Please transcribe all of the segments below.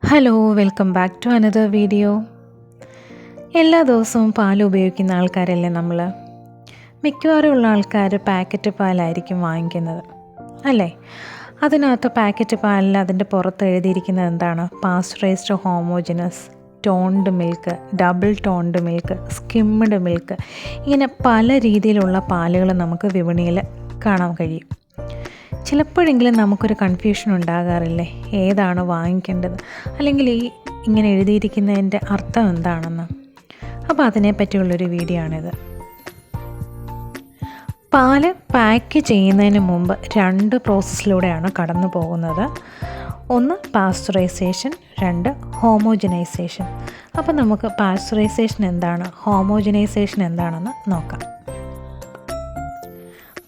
Hello welcome back to another video. എല്ലാ ദിവസവും പാൽ ഉപയോഗിക്കുന്ന ആൾക്കാരല്ലേ നമ്മൾ? മിക്കവാറും ഉള്ള ആൾക്കാർ പാക്കറ്റ് പാലായിരിക്കും വാങ്ങിക്കുന്നത് അല്ലേ? അതിനകത്ത് പാക്കറ്റ് പാലിൽ അതിൻ്റെ പുറത്ത് എഴുതിയിരിക്കുന്നത് എന്താണ്? Pasteurised, homogeneous, toned milk, double toned milk, skimmed milk, ഇങ്ങനെ പല രീതിയിലുള്ള പാലുകൾ നമുക്ക് വിപണിയിൽ കാണാൻ കഴിയും. ചിലപ്പോഴെങ്കിലും നമുക്കൊരു കൺഫ്യൂഷൻ ഉണ്ടാകാറില്ലേ, ഏതാണ് വാങ്ങിക്കേണ്ടത്, അല്ലെങ്കിൽ ഇങ്ങനെ എഴുതിയിരിക്കുന്നതിൻ്റെ അർത്ഥം എന്താണെന്ന്? അപ്പോൾ അതിനെപ്പറ്റിയുള്ളൊരു വീഡിയോ ആണിത്. പാല് പാക്ക് ചെയ്യുന്നതിന് മുമ്പ് 2 പ്രോസസ്സിലൂടെയാണ് കടന്നു പോകുന്നത്. ഒന്ന് പാസ്ചറൈസേഷൻ, 2 ഹോമോജനൈസേഷൻ. അപ്പോൾ നമുക്ക് പാസ്ചറൈസേഷൻ എന്താണ്, ഹോമോജനൈസേഷൻ എന്താണെന്ന് നോക്കാം.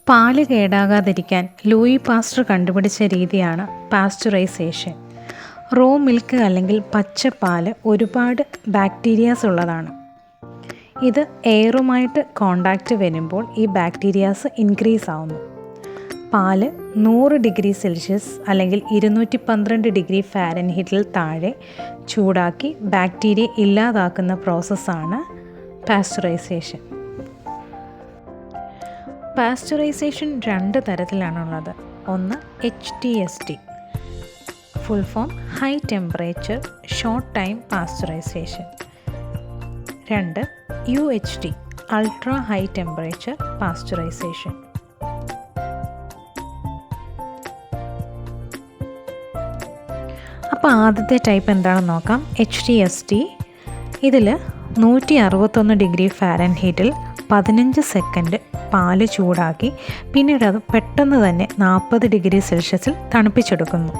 പാല് കേടാകാതിരിക്കാൻ ലൂയി പാസ്റ്റർ കണ്ടുപിടിച്ച രീതിയാണ് പാസ്ചറൈസേഷൻ. റോ മിൽക്ക് അല്ലെങ്കിൽ പച്ചപ്പാല് ഒരുപാട് ബാക്ടീരിയാസ് ഉള്ളതാണ്. ഇത് എയറുമായിട്ട് കോണ്ടാക്റ്റ് വരുമ്പോൾ ഈ ബാക്ടീരിയാസ് ഇൻക്രീസ് ആവുന്നു. പാല് 100 ഡിഗ്രി സെൽഷ്യസ് അല്ലെങ്കിൽ 212 ഡിഗ്രി ഫാരൻഹീറ്റിൽ താഴെ ചൂടാക്കി ബാക്ടീരിയ ഇല്ലാതാക്കുന്ന പ്രോസസ്സാണ് പാസ്ചറൈസേഷൻ. പാസ്ചറൈസേഷൻ 2 തരത്തിലാണുള്ളത്. ഒന്ന് HTST, full form high temperature short time pasteurisation. 2 UHT, ultra high temperature pasteurisation. അപ്പോൾ ആദ്യത്തെ ടൈപ്പ് എന്താണെന്ന് നോക്കാം. HTST. ഇതിൽ 161 ഡിഗ്രി ഫാരൻഹീറ്റിൽ 15 സെക്കൻഡ് പാല് ചൂടാക്കി പിന്നീട് അത് പെട്ടെന്ന് തന്നെ 40 ഡിഗ്രി സെൽഷ്യസിൽ തണുപ്പിച്ചെടുക്കുന്നു.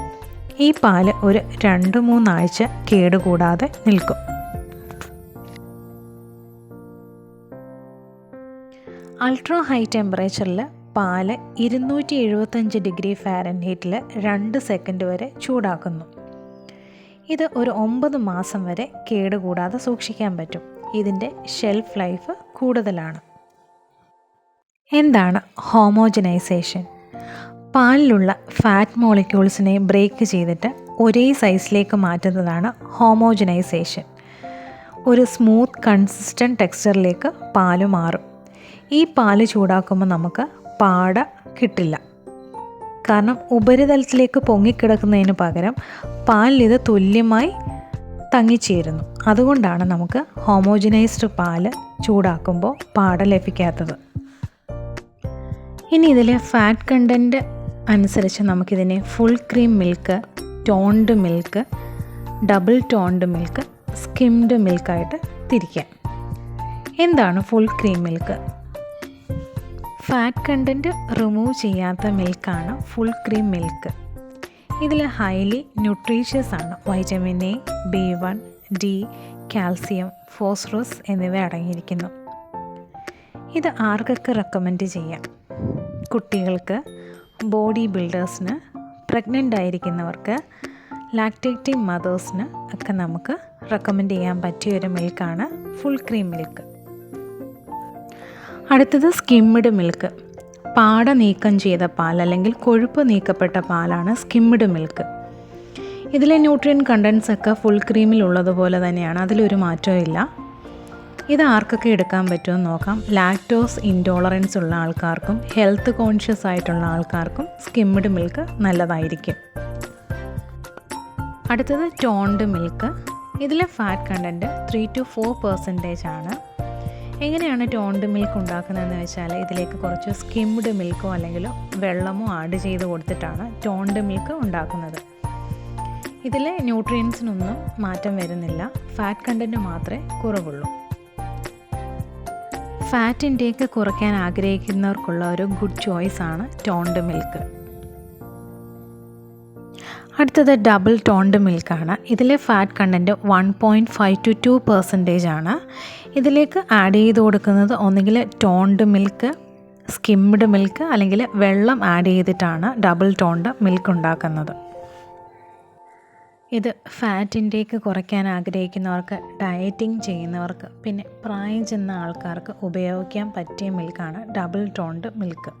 ഈ പാല് ഒരു 2-3 ആഴ്ച കേടുകൂടാതെ നിൽക്കും. അൾട്രാ ഹൈ ടെമ്പറേച്ചറിൽ പാല് 275 ഡിഗ്രി ഫാരൻഹീറ്റിൽ 2 സെക്കൻഡ് വരെ ചൂടാക്കുന്നു. ഇത് ഒരു 9 മാസം വരെ കേടുകൂടാതെ സൂക്ഷിക്കാൻ പറ്റും. ഇതിൻ്റെ ഷെൽഫ് ലൈഫ് കൂടുതലാണ്. എന്താണ് ഹോമോജനൈസേഷൻ? പാലിലുള്ള ഫാറ്റ് മോളിക്യൂൾസിനെ ബ്രേക്ക് ചെയ്തിട്ട് ഒരേ സൈസിലേക്ക് മാറ്റുന്നതാണ് ഹോമോജനൈസേഷൻ. ഒരു സ്മൂത്ത് കൺസിസ്റ്റൻറ്റ് ടെക്സ്ചറിലേക്ക് പാല് മാറും. ഈ പാല് ചൂടാക്കുമ്പോൾ നമുക്ക് പാട കിട്ടില്ല. കാരണം ഉപരിതലത്തിലേക്ക് പൊങ്ങിക്കിടക്കുന്നതിന് പകരം പാലിൽ ഇത് തുല്യമായി തങ്ങിച്ചേരുന്നു. അതുകൊണ്ടാണ് നമുക്ക് ഹോമോജനൈസ്ഡ് പാല് ചൂടാക്കുമ്പോൾ പാട ലഭിക്കാത്തത്. ഇനി ഇതിലെ ഫാറ്റ് കണ്ടൻറ്റ് അനുസരിച്ച് നമുക്കിതിനെ full cream milk, toned milk, double toned milk, skimmed മിൽക്കായിട്ട് തിരിക്കാം. എന്താണ് full cream milk? Fat content remove ചെയ്യാത്ത മിൽക്കാണ് ഫുൾ ക്രീം മിൽക്ക്. ഇതിൽ ഹൈലി ന്യൂട്രീഷ്യസ് ആണ്. Vitamin A, B1, D, calcium, phosphorus എന്നിവ അടങ്ങിയിരിക്കുന്നു. ഇത് ആർക്കൊക്കെ റെക്കമെൻഡ് ചെയ്യാം? കുട്ടികൾക്ക്, ബോഡി ബിൽഡേഴ്സിന്, പ്രഗ്നൻ്റ് ആയിരിക്കുന്നവർക്ക്, ലാക്ടേറ്റിംഗ് മദേഴ്സിന് ഒക്കെ നമുക്ക് റെക്കമെൻഡ് ചെയ്യാൻ പറ്റിയൊരു മിൽക്കാണ് ഫുൾ ക്രീം മിൽക്ക്. അടുത്തത് സ്കിംഡ് മിൽക്ക്. പാട നീക്കം ചെയ്ത പാൽ അല്ലെങ്കിൽ കൊഴുപ്പ് നീക്കപ്പെട്ട പാലാണ് സ്കിംഡ് മിൽക്ക്. ഇതിലെ ന്യൂട്രിയൻ കണ്ടൻസ് ഒക്കെ ഫുൾ ക്രീമിൽ ഉള്ളതുപോലെ തന്നെയാണ്, അതിലൊരു മാറ്റവും ഇല്ല. ഇത് ആർക്കൊക്കെ എടുക്കാൻ പറ്റുമെന്ന് നോക്കാം. ലാക്ടോസ് ഇൻടോളറൻസ് ഉള്ള ആൾക്കാർക്കും ഹെൽത്ത് കോൺഷ്യസ് ആയിട്ടുള്ള ആൾക്കാർക്കും സ്കിംഡ് മിൽക്ക് നല്ലതായിരിക്കും. അടുത്തത് ടോൺഡ് മിൽക്ക്. ഇതിലെ ഫാറ്റ് കണ്ടൻറ്റ് 3-4% ആണ്. എങ്ങനെയാണ് ടോൺഡ് മിൽക്ക് ഉണ്ടാക്കുന്നതെന്ന് വെച്ചാൽ ഇതിലേക്ക് കുറച്ച് സ്കിംഡ് മിൽക്കോ അല്ലെങ്കിൽ വെള്ളമോ ആഡ് ചെയ്ത് കൊടുത്തിട്ടാണ് ടോൺഡ് മിൽക്ക് ഉണ്ടാക്കുന്നത്. ഇതിലെ ന്യൂട്രിയൻസിനൊന്നും മാറ്റം വരുന്നില്ല, ഫാറ്റ് കണ്ടൻറ്റ് മാത്രമേ കുറവുള്ളൂ. ഫാറ്റ് ഇൻടേക്ക് കുറയ്ക്കാൻ ആഗ്രഹിക്കുന്നവർക്കുള്ള ഒരു ഗുഡ് ചോയ്സ് ആണ് ടോൺഡ് മിൽക്ക്. അടുത്തത് ഡബിൾ ടോൺഡ് മിൽക്കാണ്. ഇതിലെ ഫാറ്റ് കണ്ടൻറ്റ് 1.5-2% ആണ്. ഇതിലേക്ക് ആഡ് ചെയ്ത് കൊടുക്കുന്നത് ഒന്നുകിൽ ടോൺഡ് മിൽക്ക്, സ്കിംഡ് മിൽക്ക് അല്ലെങ്കിൽ വെള്ളം ആഡ് ചെയ്തിട്ടാണ് ഡബിൾ ടോൺഡ് മിൽക്ക് ഉണ്ടാക്കുന്നത്. ഇത് ഫാറ്റ് ഇൻടേക്ക് കുറയ്ക്കാൻ ആഗ്രഹിക്കുന്നവർക്ക്, ഡയറ്റിംഗ് ചെയ്യുന്നവർക്ക്, പിന്നെ പ്രായം ചെന്ന ആൾക്കാർക്ക് ഉപയോഗിക്കാൻ പറ്റിയ മിൽക്കാണ് ഡബിൾ ടോൺഡ് മിൽക്ക്.